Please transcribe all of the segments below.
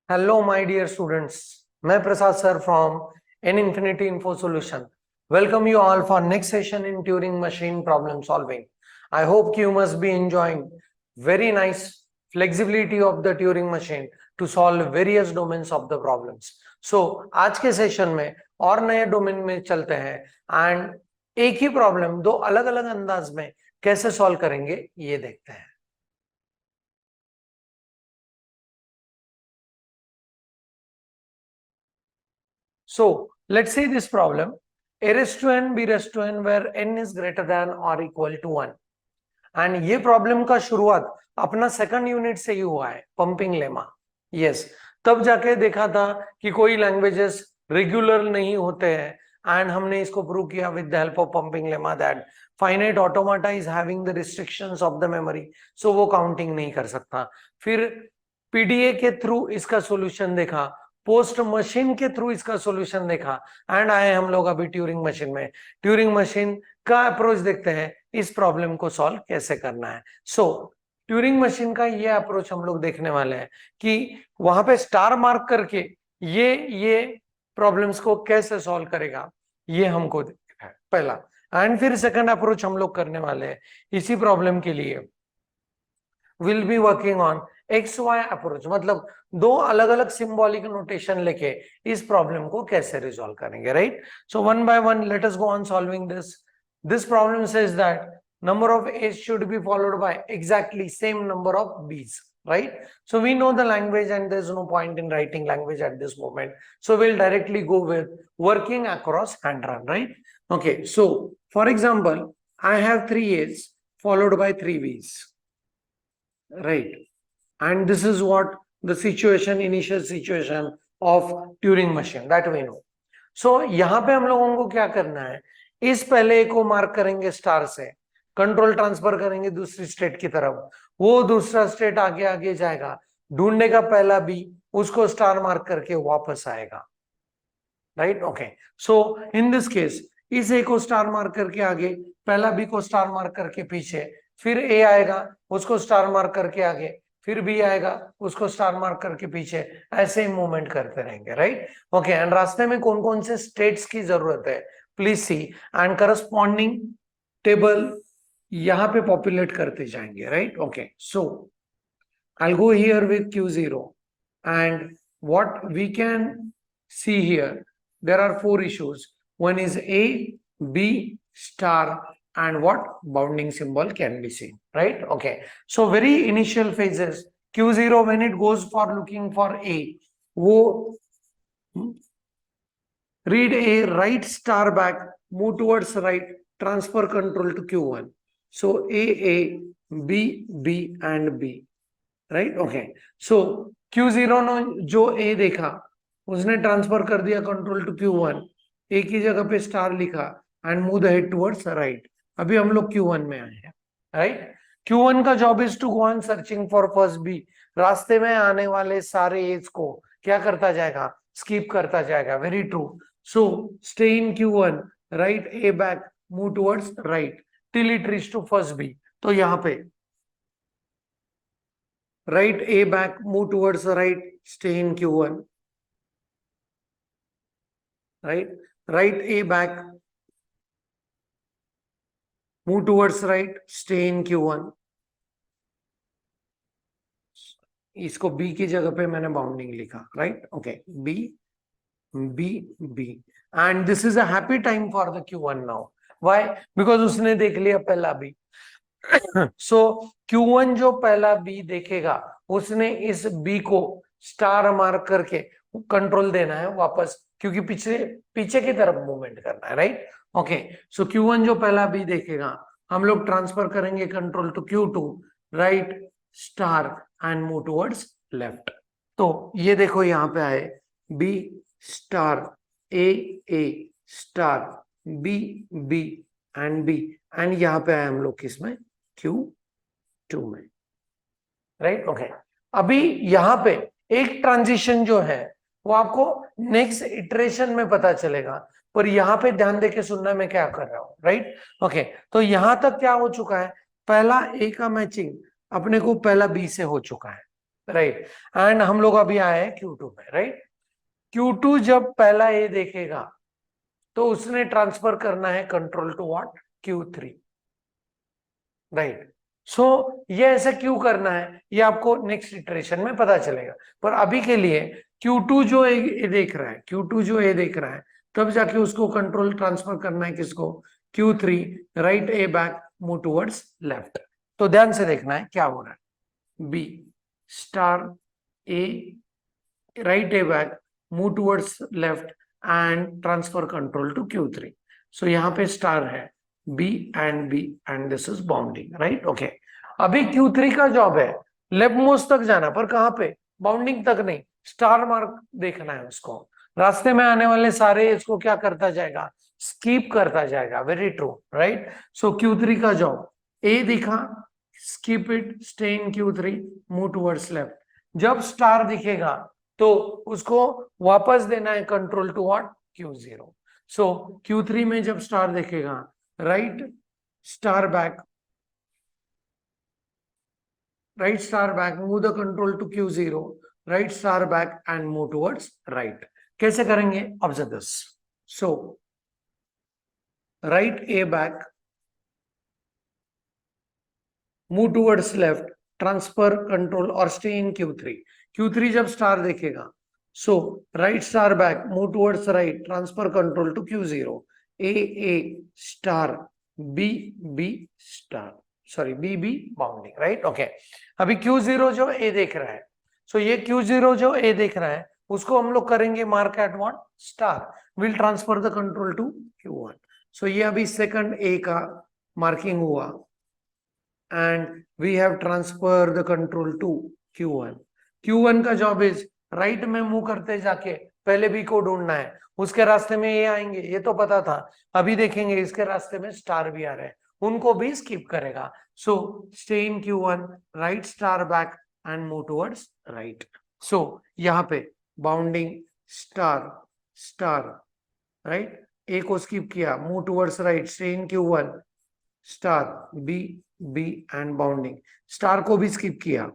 Hello, my dear students. मैं प्रसाद sir from N Infinity Info Solution. Welcome you all for next session in Turing machine problem solving. I hope you must be enjoying very nice flexibility of the Turing machine to solve various domains of the problems. So आज के session में और नए domain में चलते हैं and एक ही problem दो अलग अलग अंदाज में कैसे सॉल्व करेंगे ये देखते हैं. So let's see this problem. A raised to n, b raised to n where n is greater than or equal to 1. And ये प्रॉब्लम का शुरुआत अपना सेकंड यूनिट से ही हुआ है, पंपिंग लेमा. यस, तब जाके देखा था कि कोई लैंग्वेजेस रेगुलर नहीं होते हैं एंड हमने इसको प्रूव किया with the help of pumping lemma that finite automata is having the restrictions of the memory, so वो काउंटिंग नहीं कर सकता. फिर पीडीए के थ्रू इसका सॉल्यूशन देखा, पोस्ट मशीन के थ्रू इसका सॉल्यूशन देखा एंड आए हम लोग अभी ट्यूरिंग मशीन में. ट्यूरिंग मशीन का अप्रोच देखते हैं इस प्रॉब्लम को सॉल्व कैसे करना है. सो ट्यूरिंग मशीन का ये अप्रोच हम लोग देखने वाले हैं कि वहां पे स्टार मार्क करके ये प्रॉब्लम्स को कैसे सॉल्व करेगा, ये हमको देखना है पहला. एंड फिर सेकंड अप्रोच हम लोग करने वाले हैं इसी प्रॉब्लम के लिए will be working on x y approach, मतलब दो अलग अलग सिंबॉलिक नोटेशन लेके इस प्रॉब्लम को कैसे रिजॉल्व करेंगे. Right, so one by one let us go on solving this. This problem says that number of A's should be followed by exactly same number of B's, right? So we know the language and there's no point in writing language at this moment. So we'll directly go with working across hand run, right? Okay, so for example, I have 3 A's followed by 3 B's, right? And this is what the situation, initial situation of Turing machine that we know. So यहाँ पे हम लोगों को क्या करना है, इस पहले को मार्क करेंगे स्टार से, कंट्रोल ट्रांसफर करेंगे दूसरी स्टेट की तरफ, वो दूसरा स्टेट आगे आगे जाएगा, ढूंढेगा पहला बी, उसको स्टार मार्क करके वापस आएगा. Right, okay. So in this case इस ए को स्टार मार्क करके आगे, पहला बी को स्टार मार्क करके पीछे, फिर ए आएगा उसको स्टार मार्क करके आगे, फिर बी आएगा उसको स्टार मार्क करके पीछे, ऐसे ही मूवमेंट करते रहेंगे. Right, okay. एंड रास्ते में कौन कौन से स्टेट्स की जरूरत है please see and corresponding table यहां पे पॉपुलेट करते जाएंगे. Right, okay. So I go here with Q0 and what we can see here there are 4 issues. One is A, B, star and what bounding symbol can be seen. Right, okay. So very initial phases Q0 when it goes for looking for A, wo read A, right star back, move towards right, transfer control to Q1. So A, B, B and B. Right, okay. So Q0 no जो A देखा उसने transfer कर दिया control to Q1, एक ही जगह पे star लिखा and move the head towards right. अभी हम लोग Q1 में आए हैं. राइट, Q1 का job is to go on searching for first B. रास्ते में आने वाले सारे एज को क्या करता जाएगा, स्किप करता जाएगा. Very true. So stay in Q1, write A back, move towards right till it reach to first B. तो यहाँ पे right A back, move towards the right, stay in Q1. Right A back, move towards right, stay in Q1. इसको B की जगह पे मैंने bounding लिखा. Right, okay. B, B, B and this is a happy time for the Q1 now. Why? Because उसने देख लिया पहला B. सो Q1 जो पहला बी देखेगा उसने इस बी को स्टार मार्क करके कंट्रोल देना है वापस, क्योंकि पीछे की तरफ मूवमेंट करना है. Right, okay. सो Q1 जो पहला बी देखेगा हम लोग ट्रांसफर करेंगे control to Q2, write star and move towards left. तो ये देखो यहाँ पे आए B star A star B B and B and यहाँ पे आए हम लोग किसमें, Q2 में. Right, okay. अभी यहाँ पे एक ट्रांजिशन जो है वो आपको नेक्स्ट इटरेशन में पता चलेगा, पर यहाँ पे ध्यान देके सुनना मैं क्या कर रहा हूँ. Right, okay. तो यहाँ तक क्या हो चुका है, पहला ए का मैचिंग अपने को पहला बी से हो चुका है. राइट। एंड हम लोग अभी आए हैं Q2 में, राइट। Q2 जब पहला ए देखेगा तो उसने ट्रांसफर करना है control to what, Q3, right. So ये ऐसा क्यों करना है ये आपको नेक्स्ट इटरेशन में पता चलेगा, पर अभी के लिए Q2 जो ए देख रहा है, Q2 जो ए देख रहा है, तब जाके उसको कंट्रोल ट्रांसफर करना है किसको, Q3, write A back, move towards left. तो ध्यान से देखना है क्या हो रहा है, B star A, write A back, move towards left and transfer control to Q3। So यहाँ पे स्टार है B and B and this is bounding, right, okay. अभी Q3 का जॉब है लेफ्ट मोस्ट तक जाना, पर कहां पे, बाउंडिंग तक नहीं, स्टार मार्क देखना है उसको। रास्ते में आने वाले सारे इसको क्या करता जाएगा, स्कीप करता जाएगा, very true, right. So Q3 का जॉब, ए दिखा, skip it, stay in Q3, move towards left. जब स्टार दिखेगा तो उसको वापस देना है control to what, Q0। So Q3 में जब स्टार देखेगा, right star back, right star back, move the control to Q0, right star back and move towards right। कैसे करेंगे, observe this। So right A back, move towards left, transfer control और stay in Q3। Q3 जब star देखेगा, so right star back, move towards right, transfer control to Q0, A star, B star, sorry B bounding, right, okay. अभी Q0 जो ए देख रहा है, सो ये Q0 जो ए देख रहा है उसको हम लोग करेंगे mark at what, star, will transfer the control to Q1। So ये अभी सेकंड ए का मार्किंग हुआ and we have transfer the control to Q1। Q1 का जॉब इज राइट में मूव करते जाके पहले बी को ढूंढना है, उसके रास्ते में ये आएंगे, ये तो पता था। अभी देखेंगे इसके रास्ते में स्टार भी आ रहे हैं, उनको भी स्किप करेगा। So stay in Q1, right star back and move towards right. So यहाँ पे bounding star star, right, a को स्किप किया, move towards right, stay in Q1, star B and bounding, star को भी स्किप किया,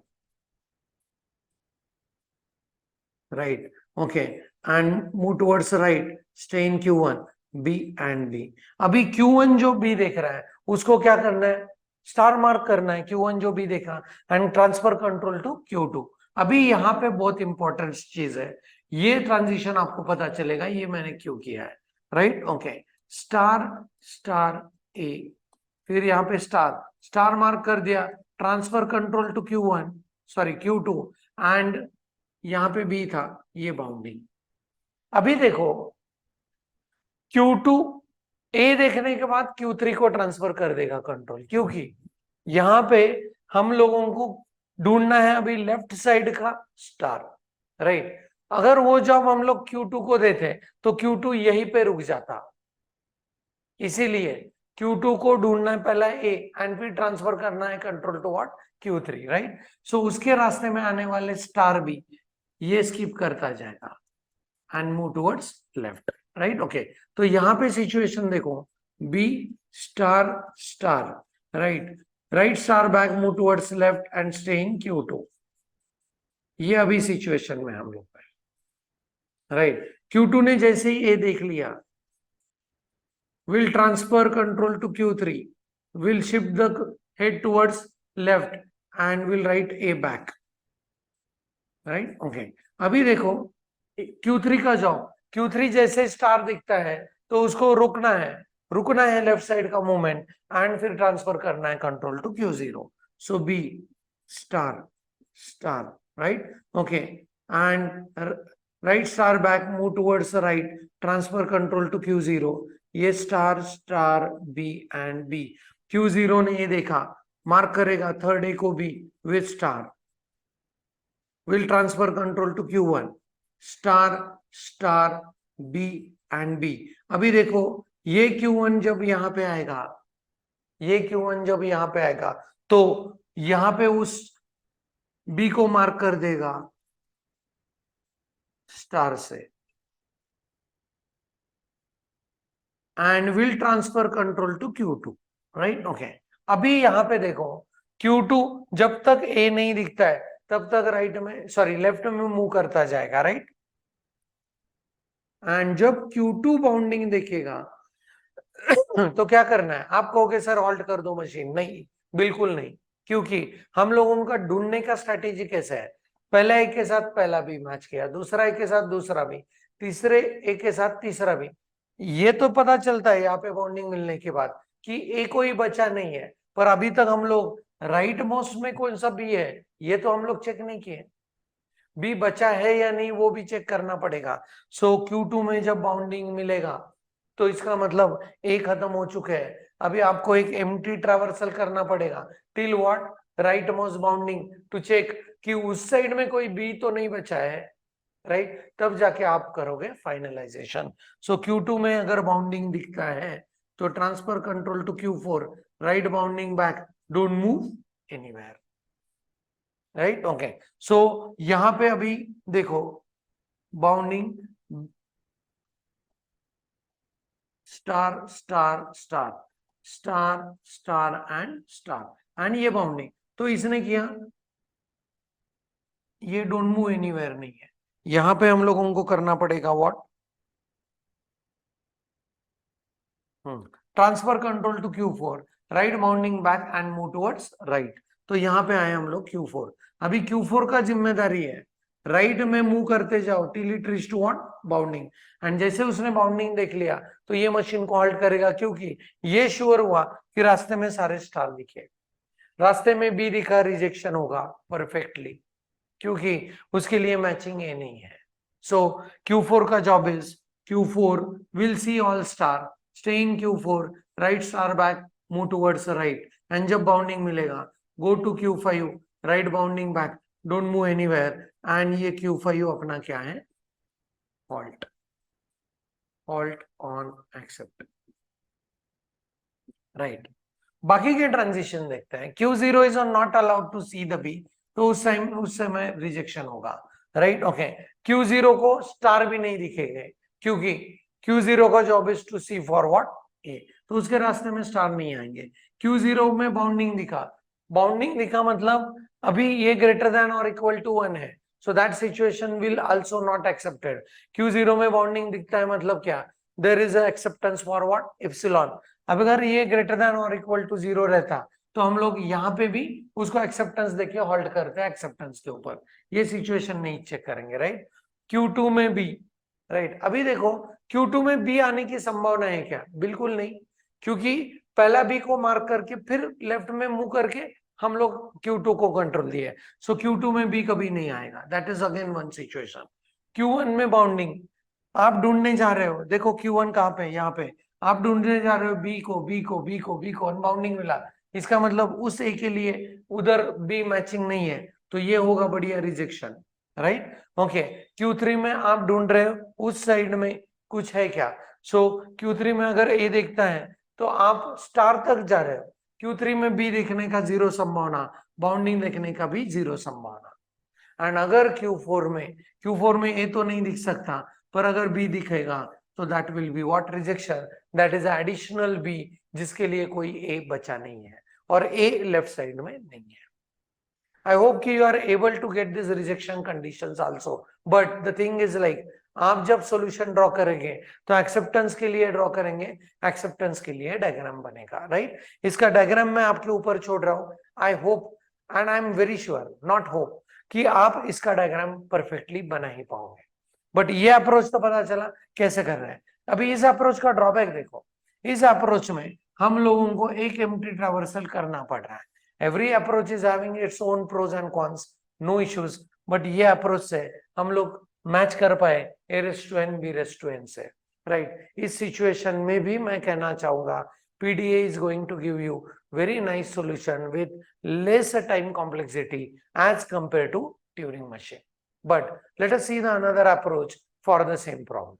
right, okay, and move towards right, stay in Q1, b and B. अभी Q1 जो B देख रहा है उसको क्या करना है, स्टार मार्क करना है, Q1 जो बी देखा and transfer control to Q2। अभी यहाँ पे बहुत इंपॉर्टेंट चीज है, ये ट्रांजिशन आपको पता चलेगा ये मैंने क्यों किया है, right, okay. Star star A, फिर यहाँ पे स्टार स्टार मार्क कर दिया, transfer control to Q1, sorry Q2, and यहाँ पे बी था, ये बाउंडिंग। अभी देखो Q2 ए देखने के बाद Q3 को ट्रांसफर कर देगा कंट्रोल, क्योंकि यहाँ पे हम लोगों को ढूंढना है अभी लेफ्ट साइड का स्टार, राइट। अगर वो जॉब हम लोग Q2 को देते तो Q2 यहीं पे रुक जाता, इसीलिए Q2 को ढूंढना है पहला ए एंड फिर ट्रांसफर करना है control to what, Q3, right. So उसके रास्ते में आने वाले स्टार भी ये स्किप करता जाएगा and move towards left, right, okay. तो यहाँ पे सिचुएशन देखो, B star star, right, write star back, move towards left and stay in Q2। ये अभी सिचुएशन में हम लोग, राइट। Q2 ने जैसे ही ए देख लिया, will transfer control to Q3, will shift the head towards left and will write A back, right, okay। अभी देखो Q3 का जॉब, Q3 जैसे स्टार दिखता है तो उसको रुकना है लेफ्ट साइड का मूवमेंट एंड फिर ट्रांसफर करना है control to Q0। So B star star, right, okay, and write star back, move towards right, transfer control to Q0, ये star star B and B. Q0 ने ये देखा, mark करेगा third A को भी with star, will transfer control to Q1, star star B and B. अभी देखो ये Q1 जब यहाँ पे आएगा, ये Q1 जब यहाँ पे आएगा तो यहाँ पे उस बी को मार्क कर देगा स्टार से and will transfer control to Q2, right, okay. अभी यहाँ पे देखो Q2 जब तक ए नहीं दिखता है तब तक राइट में सॉरी लेफ्ट में मूव करता जाएगा, राइट। एंड जब Q2 बाउंडिंग देखेगा तो क्या करना है, आप कहोगे सर हॉल्ट कर दो मशीन, नहीं बिल्कुल नहीं, क्योंकि हम लोगों का ढूंढने का स्ट्रेटेजी कैसा है, पहला एक के साथ पहला भी मैच किया, दूसरा एक के साथ दूसरा भी, तीसरे एक के साथ तीसरा भी, ये तो पता चलता है यहाँ पे बाउंडिंग मिलने के बाद कि एक कोई बचा नहीं है, पर अभी तक हम लोग राइट मोस्ट में कौन सा बी है ये तो हम लोग चेक नहीं किए, बी बचा है या नहीं वो भी चेक करना पड़ेगा। सो Q2 में जब बाउंडिंग मिलेगा तो इसका मतलब ए खत्म हो चुके हैं, अभी आपको एक एम्प्टी ट्रैवर्सल करना पड़ेगा till what, right most bounding to check कि उस साइड में कोई बी तो नहीं बचा है, राइट, तब जाके आप करोगे फाइनलाइजेशन। सो Q2 में अगर बाउंडिंग दिखता है तो transfer control to Q4, right bounding back, don't move anywhere, right. Okay, so यहां पे अभी देखो bounding star star star star star and star and ये बाउंडिंग तो इसने किया, ये डोंट मूव एनीवेयर नहीं है, यहां पे हम लोगों को करना पड़ेगा what, transfer control to Q4, right bounding back and move towards right, तो यहाँ पे आए हम लोग Q4, अभी Q4 का जिम्मेदारी है राइट में मूव करते जाओ till it reach to what bounding, and जैसे उसने बाउंडिंग देख लिया तो ये मशीन को हॉल्ट करेगा, क्योंकि ये श्योर हुआ कि रास्ते में सारे स्टार दिखे, रास्ते में बी दिखा रिजेक्शन होगा परफेक्टली, क्योंकि उसके लिए मैचिंग ए नहीं है। सो Q4 का job is Q4 will see all star, stay in Q4, right star back, move towards the right, and जब बाउंडिंग मिलेगा go to Q5, right bounding back, don't move anywhere, and ये Q5 अपना क्या है, halt, halt on accept, right। बाकी के transition देखते हैं, Q0 is not allowed to see the B, तो उस समय रिजेक्शन होगा, राइट। ओके, Q0 को स्टार भी नहीं दिखेंगे, क्योंकि Q0 का job is to see for what A, तो उसके रास्ते में स्टार नहीं आएंगे। Q0 में बाउंडिंग दिखा मतलब अभी ये ग्रेटर देन और इक्वल टू 1 है, so that situation will also not accepted. Q0 में बाउंडिंग दिखता है मतलब क्या, there is a acceptance for what epsilon, अब अगर ये ग्रेटर देन और इक्वल टू 0 रहता तो हम लोग यहाँ पे भी उसको एक्सेप्टेंस देके होल्ड करते हैं एक्सेप्टेंस के ऊपर, ये सिचुएशन नहीं चेक करेंगे, राइट। Q2 में भी, राइट, अभी देखो Q2 में बी आने की संभावना है क्या, बिल्कुल नहीं, क्योंकि पहला बी को मार्क करके फिर लेफ्ट में मूव करके हम लोग Q2 को कंट्रोल दिए, सो Q2 में बी कभी नहीं आएगा, that is again one situation. Q1 में बाउंडिंग आप ढूंढने जा रहे हो, देखो Q1 कहाँ पे, यहाँ पे आप ढूंढने जा रहे हो बी को अनबाउंडिंग मिला, इसका मतलब उस ए के लिए उधर बी मैचिंग नहीं है, तो ये होगा बढ़िया रिजेक्शन, राइट। ओके, Q3 में आप ढूंढ रहे हो उस साइड में कुछ है क्या, सो Q3 में अगर ए देखता है तो आप स्टार तक जा रहे हो, Q3 में बी देखने का 0 संभावना, बाउंडिंग देखने का भी 0 संभावना, एंड अगर Q4 में ए तो नहीं दिख सकता, पर अगर बी दिखेगा तो that will be what rejection, that is additional B जिसके लिए कोई ए बचा नहीं है, और ए लेफ्ट साइड में नहीं है। I hope कि you are able to get this rejection conditions also, but the thing is like आप जब सॉल्यूशन ड्रॉ करेंगे तो एक्सेप्टेंस के लिए ड्रॉ करेंगे, एक्सेप्टेंस के लिए डायग्राम बनेगा, राइट। इसका डायग्राम मैं आपके ऊपर छोड़ रहा हूं, I hope and I am very sure, not hope, कि आप इसका डायग्राम परफेक्टली बना ही पाओगे, बट ये अप्रोच तो पता चला कैसे कर रहे हैं। अभी इस अप्रोच का ड्रॉबैक देखो, इस अप्रोच में हम लोगों को एक एम्प्टी ट्रैवर्सल करना पड़ रहा है, every approach is having its own pros and cons, no issues, but ये अप्रोच से हम लोग मैच कर पाए a raised to n b raised to n से, राइट। इस सिचुएशन में भी मैं कहना चाहूंगा PDA is going to give you very nice solution with less time complexity as compared to Turing machine, but let us see the another approach for the same problem.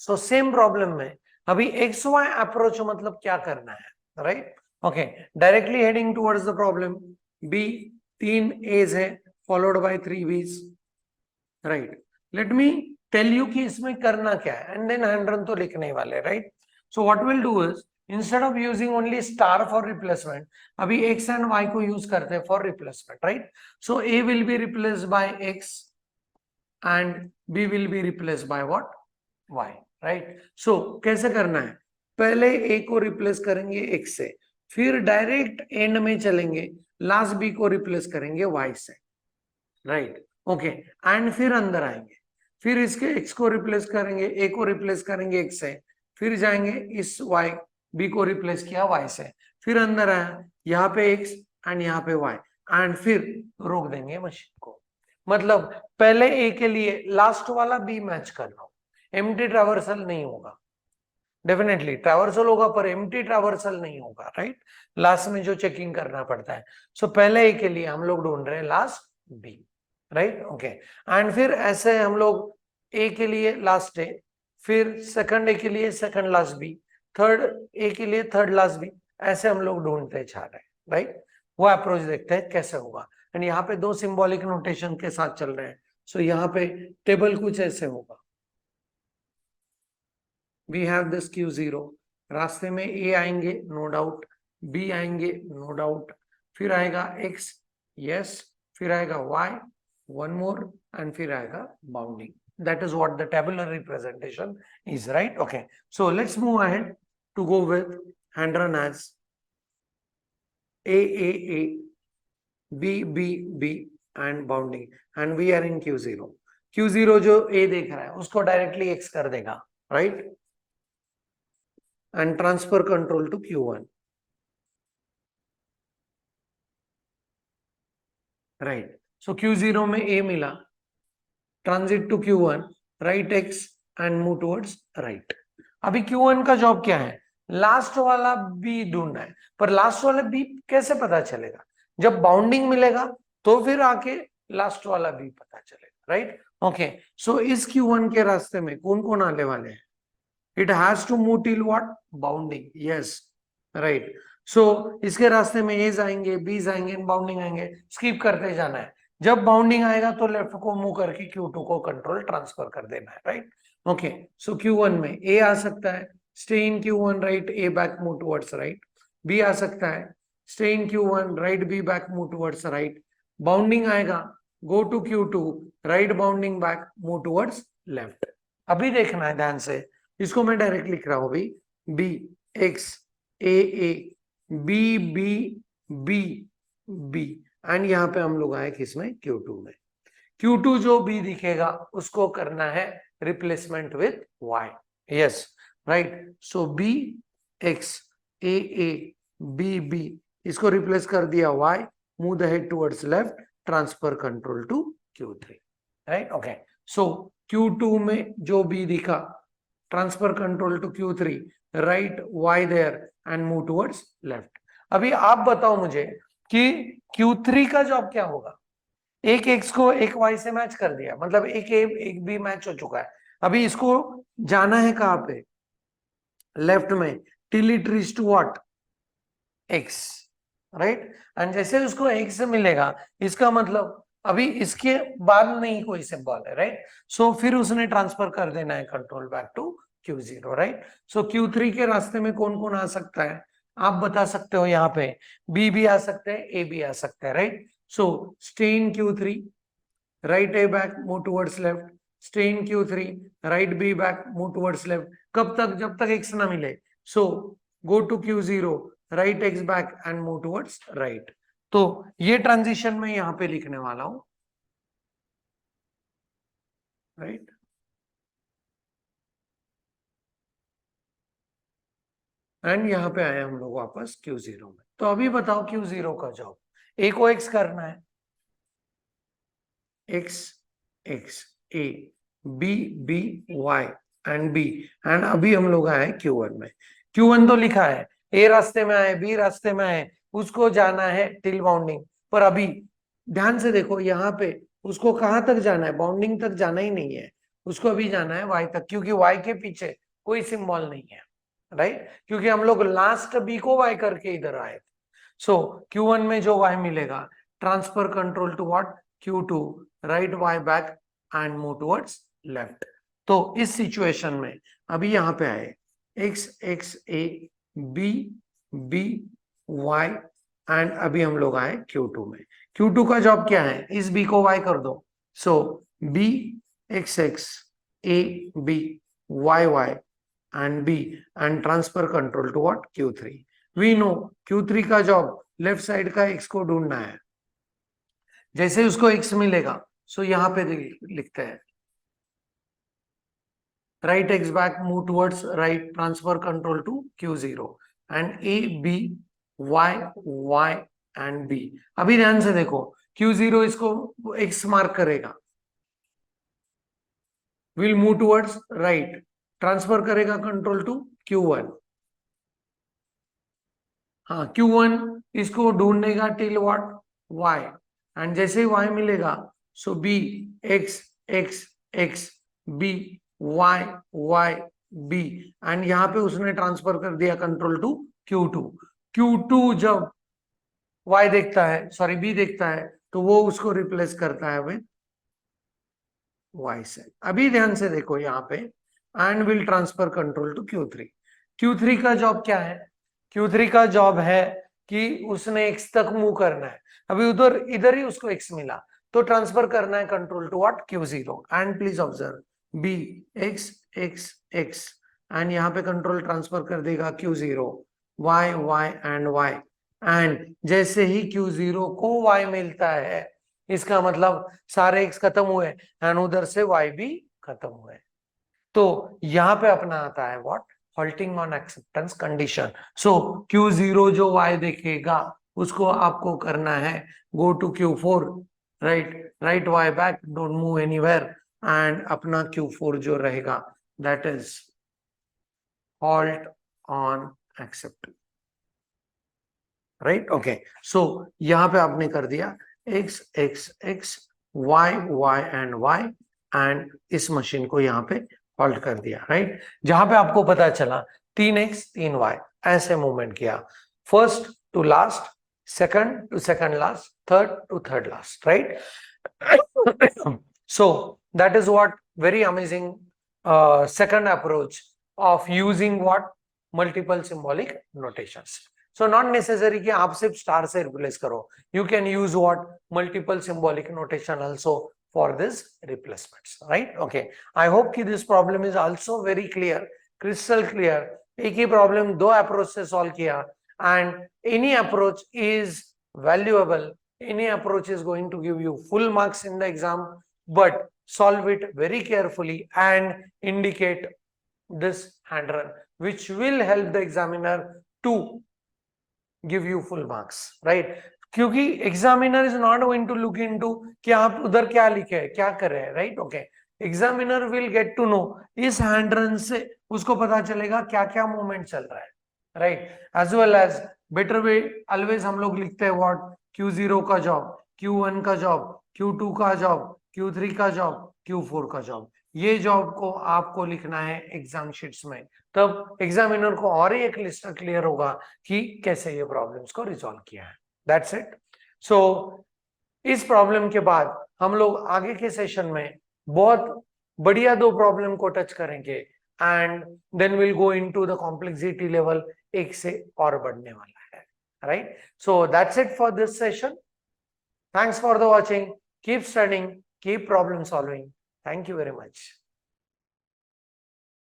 So same problem में अभी XY approach मतलब क्या करना है, right. Okay, directly heading towards the problem. B 3 A's है followed by 3 B's, right. Let me tell you कि इसमें करना क्या है, and then hand run तो लिखने वाले, right. So what we'll do is instead of using only star for replacement, अभी x एंड y को यूज करते हैं for replacement, right? So a will be replace by x and b will be replace by what, y, right? So कैसे करना है, पहले a को replace करेंगे x से, फिर डायरेक्ट एंड में चलेंगे, लास्ट b को रिप्लेस करेंगे y से, राइट? ओके, एंड फिर अंदर आएंगे, फिर इसके x को रिप्लेस करेंगे, a को रिप्लेस करेंगे x से, फिर जाएंगे इस y, b को रिप्लेस किया y से, फिर अंदर आया, यहाँ पे x एंड यहाँ पे y, एंड फिर रोक देंगे मशीन को। मतलब पहले a के लिए लास्ट वाला b मैच कर लो, एम्प्टी ट्रावर्सल नहीं होगा, डेफिनेटली ट्रावर्सल होगा पर एम्प्टी ट्रावर्सल नहीं होगा, राइट? लास्ट में जो चेकिंग करना पड़ता है। सो पहले ए के लिए हम लोग ढूंढ रहे हैं last B, right? Okay, and फिर ऐसे हम लोग ए के लिए लास्ट ए, फिर सेकंड ए के लिए second last B, third A के लिए थर्ड लास्ट बी, ऐसे हम लोग ढूंढते जा रहे हैं, राइट? वो अप्रोच देखते हैं कैसे होगा। एंड यहाँ पे दो सिंबॉलिक नोटेशन के साथ चल रहे हैं। सो यहाँ पे टेबल कुछ ऐसे होगा, वी हैव दिस Q0, रास्ते में A आएंगे नो डाउट, B आएंगे नो डाउट, फिर आएगा X, यस, फिर आएगा Y, वन मोर, एंड फिर आएगा bounding. That is what the tabular representation is, right? Okay, so let's move ahead to go with hand run as A, B and bounding, and we are in Q0. Q0 जो A देख रहा है उसको directly X कर देगा, right? And transfer control to Q1, right? So Q0 में A मिला, transit to Q1, right X and move towards right. अभी Q1 का जॉब क्या है, लास्ट वाला B ढूंढना है, पर लास्ट वाला B कैसे पता चलेगा, जब बाउंडिंग मिलेगा तो फिर आके लास्ट वाला B पता चलेगा, राइट? ओके, सो इस Q1 के रास्ते में कौन कौन आने वाले हैं, it has to move till what, bounding, yes, right? So इसके रास्ते में A's आएंगे, B's आएंगे, बाउंडिंग आएंगे, स्किप करते जाना है, जब बाउंडिंग आएगा तो लेफ्ट को मूव करके Q2 को कंट्रोल ट्रांसफर कर देना है, राइट? ओके, सो Q1 में A आ सकता है, stay in Q1, right A back move towards right, B आ सकता है, stay in Q1, right B back move towards right, bounding आएगा, go to Q2, right bounding back move towards left. अभी देखना है ध्यान से, इसको मैं डायरेक्ट लिख रहा हूं अभी, B x A B B B B, and यहाँ पे हम लोग आए किसमें, Q2 में। Q2 जो बी दिखेगा उसको करना है replacement with y, yes, right? So B x A B B, इसको रिप्लेस कर दिया y, move the head towards left, transfer control to Q3, right? Okay, so Q2 में जो बी दिखा, transfer control to Q3, write y there and move towards left. अभी आप बताओ मुझे कि Q3 का जॉब क्या होगा, एक x को एक y से मैच कर दिया, मतलब एक a एक b मैच हो चुका है, अभी इसको जाना है कहां पे, लेफ्ट में, till it reach to what, x, right? And जैसे उसको x मिलेगा, इसका मतलब अभी इसके बाद नहीं कोई सिंबल है, राइट? सो फिर उसने ट्रांसफर कर देना है control back to Q0, right? So Q3 के रास्ते में कौन कौन आ सकता है, आप बता सकते हो, यहाँ पे B भी आ सकते हैं, A भी आ सकते हैं, right? So stay in Q3, right A back move towards left, stay in Q3, right B back move towards left, कब तक, जब तक x ना मिले। So go to Q0, right x back and move towards right. तो ये transition मैं यहाँ पे लिखने वाला हूं, राइट? एंड यहाँ पे आए हम लोग वापस Q0 में। तो अभी बताओ Q0 का जॉब, A को x करना है, x x A B B y and B, and अभी हम लोग आए Q1 में। Q1 तो लिखा है, A रास्ते में आए, B रास्ते में आए, उसको जाना है टिल बाउंडिंग, पर अभी ध्यान से देखो यहाँ पे उसको कहां तक जाना है, बाउंडिंग तक जाना ही नहीं है, उसको अभी जाना है y तक, क्योंकि y के पीछे कोई सिंबल नहीं है, राइट? क्योंकि हम लोग लास्ट B को y करके इधर आए। सो Q1 में जो y मिलेगा, transfer control to what, Q2, write y back and move towards left. तो इस सिचुएशन में अभी यहाँ पे आए x x A B B y and अभी हम लोग आए Q2 में। Q2 का जॉब क्या है, इस बी को वाई कर दो, so B x x A b y y and B and transfer control to what? Q3. We know Q3 का जॉब लेफ्ट साइड का x को ढूंढना है। जैसे उसको x मिलेगा, सो यहां पे लिखते हैं write x back, move towards right, transfer control to Q0 and A B Y Y and B। अभी ध्यान से देखो, Q0 इसको x मार्क करेगा, will move towards right, transfer करेगा कंट्रोल टू Q1। हाँ, Q1 इसको ढूंढने का टिल व्हाट y, एंड जैसे ही y मिलेगा, सो b x x x b y y b, and यहां पे उसने ट्रांसफर कर दिया कंट्रोल टू Q2। Q2 जब y देखता है, सॉरी b देखता है, तो वो उसको रिप्लेस करता है विद y से। अभी ध्यान से देखो यहाँ पे, and will transfer control to Q3। Q3 का जॉब क्या है, Q3 का जॉब है कि उसने x तक मूव करना है। अभी उधर इधर ही उसको x मिला, तो ट्रांसफर करना है control to what Q0। And please observe b x x x, and यहाँ पे कंट्रोल ट्रांसफर कर देगा Q0 y y and y, and जैसे ही Q0 को y मिलता है, इसका मतलब सारे x खत्म हुए एंड उधर से y भी खत्म हुए। तो यहां पे अपना आता है what, halting on acceptance condition. So Q0 जो y देखेगा उसको आपको करना है go to Q4, right right y back, don't move anywhere, and अपना Q4 जो रहेगा that is halt on acceptance, right. Okay, so यहां पे आपने कर दिया x x x y y and y, and इस मशीन को यहाँ पे हॉल्ट कर दिया, राइट। जहां पे आपको पता चला 3x 3y ऐसे मूवमेंट किया, first to last, second to second last, third to third last, right. So that is what very amazing second approach of using what, multiple symbolic notations. So not necessary कि आप सिर्फ star से replace करो, you can use what, multiple symbolic notation also for this replacements, right? Okay, I hope कि this problem is also very clear, crystal clear। एक ही problem दो approach से solve किया, and any approach is valuable, any approach is going to give you full marks in the exam, but solve it very carefully and indicate this hand run, which will help the examiner to give you full marks, right? क्योंकि examiner is not going to look into कि आप उधर क्या लिखे हैं, क्या कर रहे हैं, right? Okay, examiner will get to know, इस hand run से उसको पता चलेगा क्या क्या मूवमेंट चल रहा है, right? As well as better way always हम लोग लिखते हैं what, Q0 का जॉब, Q1 का जॉब, Q2 का जॉब, Q3 का जॉब, Q4 का जॉब। ये जॉब को आपको लिखना है एग्जाम शीट्स में, तब एग्जामिनर को और ही एक लिस्ट क्लियर होगा कि कैसे ये प्रॉब्लम्स को रिजॉल्व किया है। That's it. सो इस प्रॉब्लम के बाद हम लोग आगे के सेशन में बहुत बढ़िया दो प्रॉब्लम को टच करेंगे, and then will go into the complexity level एक से और बढ़ने वाला है, right. So that's it for this session. Thanks for the watching. Keep studying, keep problem solving. Thank you very much.